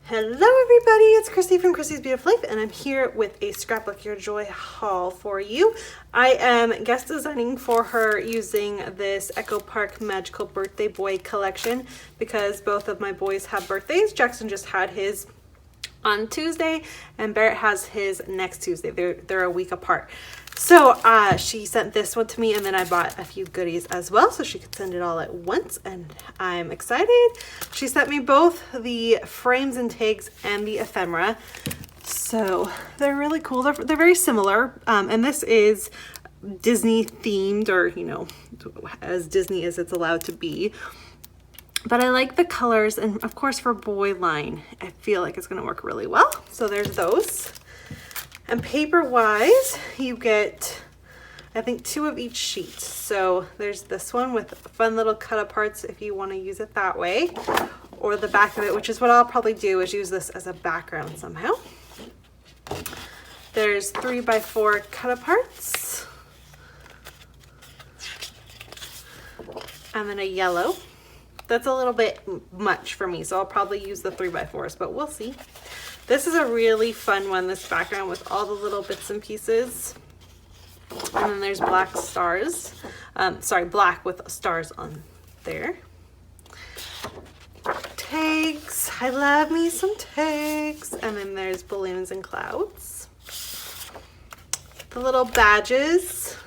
Hello everybody, it's Christy from Christy's Beautiful Life, and I'm here with a Scrapbook Your Joy haul for you. I am guest designing for her using this Echo Park Magical Birthday Boy collection because both of my boys have birthdays. Jackson just had his on Tuesday and Barrett has his next Tuesday. They're a week apart. So she sent this one to me, and then I bought a few goodies as well so she could send it all at once, and I'm excited. She sent me both the frames and tags and the ephemera. So they're really cool. They're very similar. And this is Disney themed, or, you know, as Disney as it's allowed to be. But I like the colors, and of course for boy line, I feel like it's gonna work really well. So there's those. And paper wise, you get, I think, 2 of each sheet. So there's this one with fun little cut aparts if you want to use it that way, or the back of it, which is what I'll probably do, is use this as a background somehow. There's 3x4 cut aparts, and then a yellow. That's a little bit much for me, so I'll probably use the 3x4s, but we'll see. This is a really fun one, this background with all the little bits and pieces. And then there's black stars. Black with stars on there. Tags. I love me some tags. And then there's balloons and clouds. The little badges.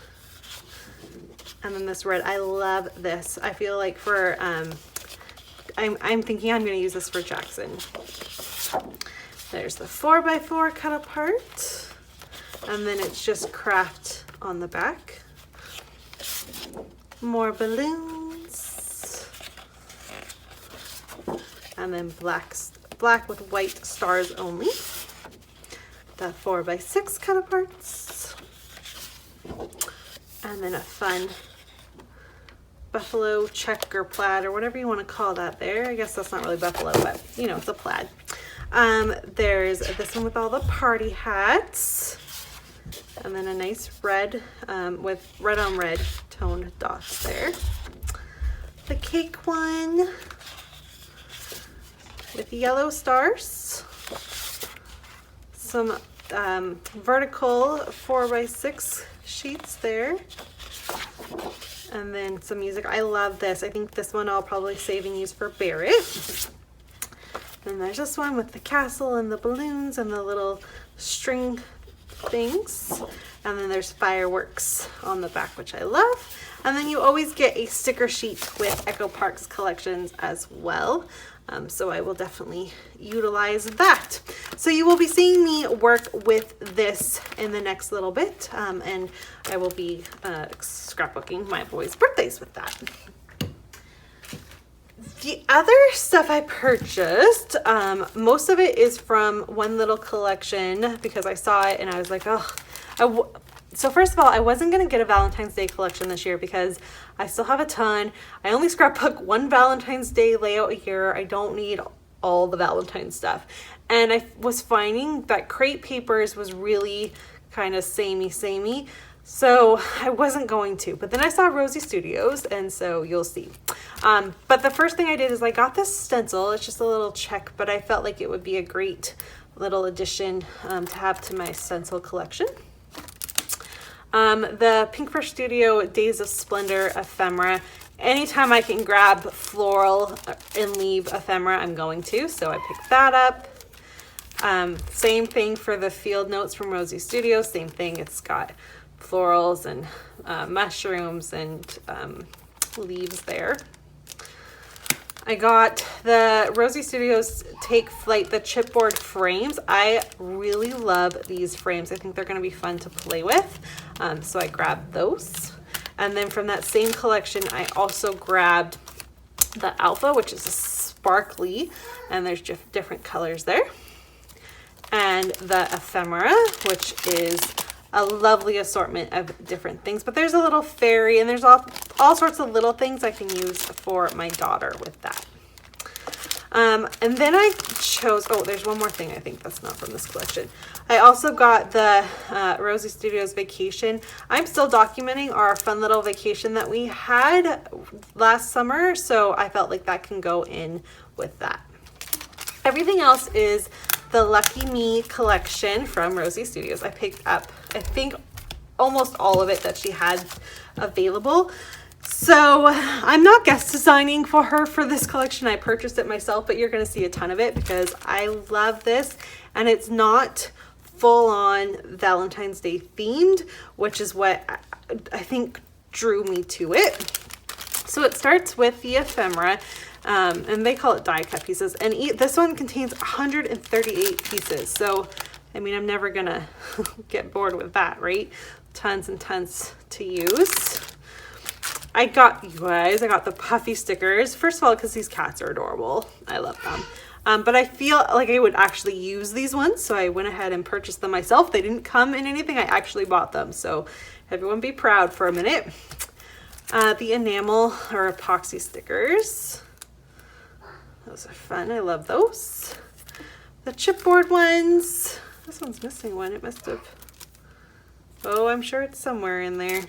And then this red. I love this. I feel like for, I'm thinking I'm going to use this for Jackson. There's the 4x4 cut apart, and then it's just craft on the back. More balloons, and then black with white stars only. The 4x6 cut aparts, and then a fun buffalo check or plaid, or whatever you want to call that there. I guess that's not really buffalo, but you know, it's a plaid. There's this one with all the party hats, and then a nice red with red on red toned dots there. The cake one with yellow stars, some vertical 4x6 sheets there, and then some music. I love this. I think this one I'll probably save and use for Barrett. And there's this one with the castle and the balloons and the little string things. And then there's fireworks on the back, which I love. And then you always get a sticker sheet with Echo Park's collections as well. So I will definitely utilize that. So you will be seeing me work with this in the next little bit. And I will be scrapbooking my boys' birthdays with that. The other stuff I purchased, most of it is from one little collection because I saw it and I was like, oh. So first of all, I wasn't going to get a Valentine's Day collection this year because I still have a ton. I only scrapbook one Valentine's Day layout a year. I don't need all the Valentine's stuff. And I was finding that crepe papers was really kind of samey. So I wasn't going to, but then I saw Rosie Studios, and so you'll see. But the first thing I did is I got this stencil. It's just a little check, but I felt like it would be a great little addition to have to my stencil collection. The Pink Fresh Studio Days of Splendor ephemera. Anytime I can grab floral and leave ephemera, I'm going to, so I picked that up. Same thing for the Field Notes from Rosie Studios. Same thing, it's got florals and mushrooms and leaves there. I got the Rosie Studios Take Flight, the chipboard frames. I really love these frames. I think they're going to be fun to play with. So I grabbed those. And then from that same collection, I also grabbed the Alpha, which is a sparkly, and there's just different colors there. And the ephemera, which is a lovely assortment of different things, but there's a little fairy, and there's all sorts of little things I can use for my daughter with that. And then I chose, oh, there's one more thing I think that's not from this collection. I also got the Rosie Studios Vacation. I'm still documenting our fun little vacation that we had last summer, so I felt like that can go in with that. Everything else is the Lucky Me collection from Rosie Studios. I picked up, I think, almost all of it that she had available. So I'm not guest designing for her for this collection. I purchased it myself, but you're going to see a ton of it because I love this, and it's not full on Valentine's Day themed, which is what I think drew me to it. So it starts with the ephemera, and they call it die cut pieces, and this one contains 138 pieces. So I mean, I'm never gonna get bored with that, right? Tons and tons to use. I got the puffy stickers. First of all, because these cats are adorable. I love them. But I feel like I would actually use these ones, so I went ahead and purchased them myself. They didn't come in anything. I actually bought them. So everyone be proud for a minute. The enamel or epoxy stickers. Those are fun. I love those. The chipboard ones. This one's missing one. It must have. Oh, I'm sure it's somewhere in there.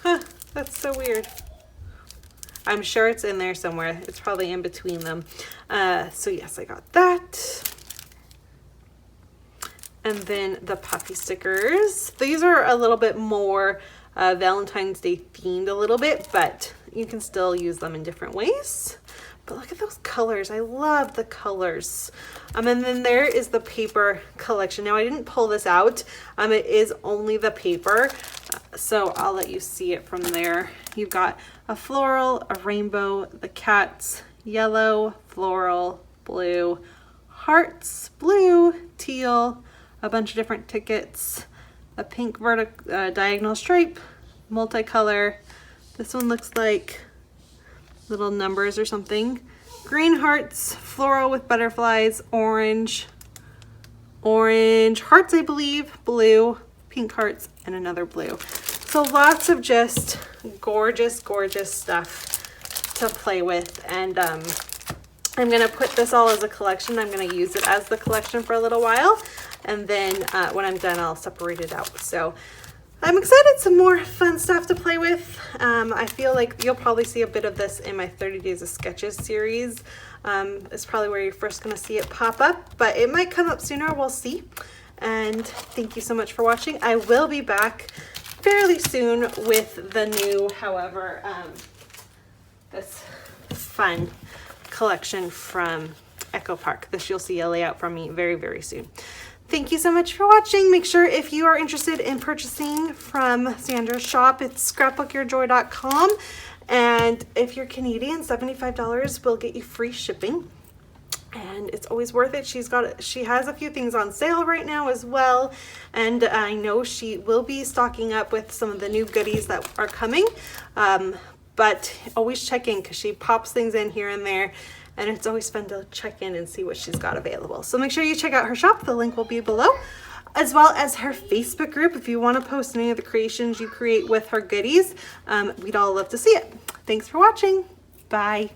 Huh, that's so weird. I'm sure it's in there somewhere. It's probably in between them. So yes, I got that. And then the puffy stickers. These are a little bit more Valentine's Day themed a little bit, but you can still use them in different ways. But look at those colors. I love the colors. And then there is the paper collection. Now I didn't pull this out. It is only the paper. So I'll let you see it from there. You've got a floral, a rainbow, the cats, yellow, floral, blue, hearts, blue, teal, a bunch of different tickets, a pink diagonal stripe, multicolor. This one looks like little numbers or something. Green hearts, floral with butterflies, orange hearts, I believe, blue, pink hearts, and another blue. So lots of just gorgeous, gorgeous stuff to play with. And I'm gonna put this all as a collection. I'm gonna use it as the collection for a little while. And then when I'm done, I'll separate it out. So I'm excited, some more fun stuff to play with. I feel like you'll probably see a bit of this in my 30 Days of Sketches series. It's probably where you're first gonna see it pop up, but it might come up sooner, we'll see. And thank you so much for watching. I will be back fairly soon with the new, however, this fun collection from Echo Park. This you'll see a layout from me very, very soon. Thank you so much for watching. Make sure if you are interested in purchasing from Sandra's shop, it's scrapbookyourjoy.com. And if you're Canadian, $75 will get you free shipping. And it's always worth it. She has a few things on sale right now as well. And I know she will be stocking up with some of the new goodies that are coming. But always check in because she pops things in here and there. And it's always fun to check in and see what she's got available. So make sure you check out her shop. The link will be below, as well as her Facebook group. If you want to post any of the creations you create with her goodies, we'd all love to see it. Thanks for watching. Bye.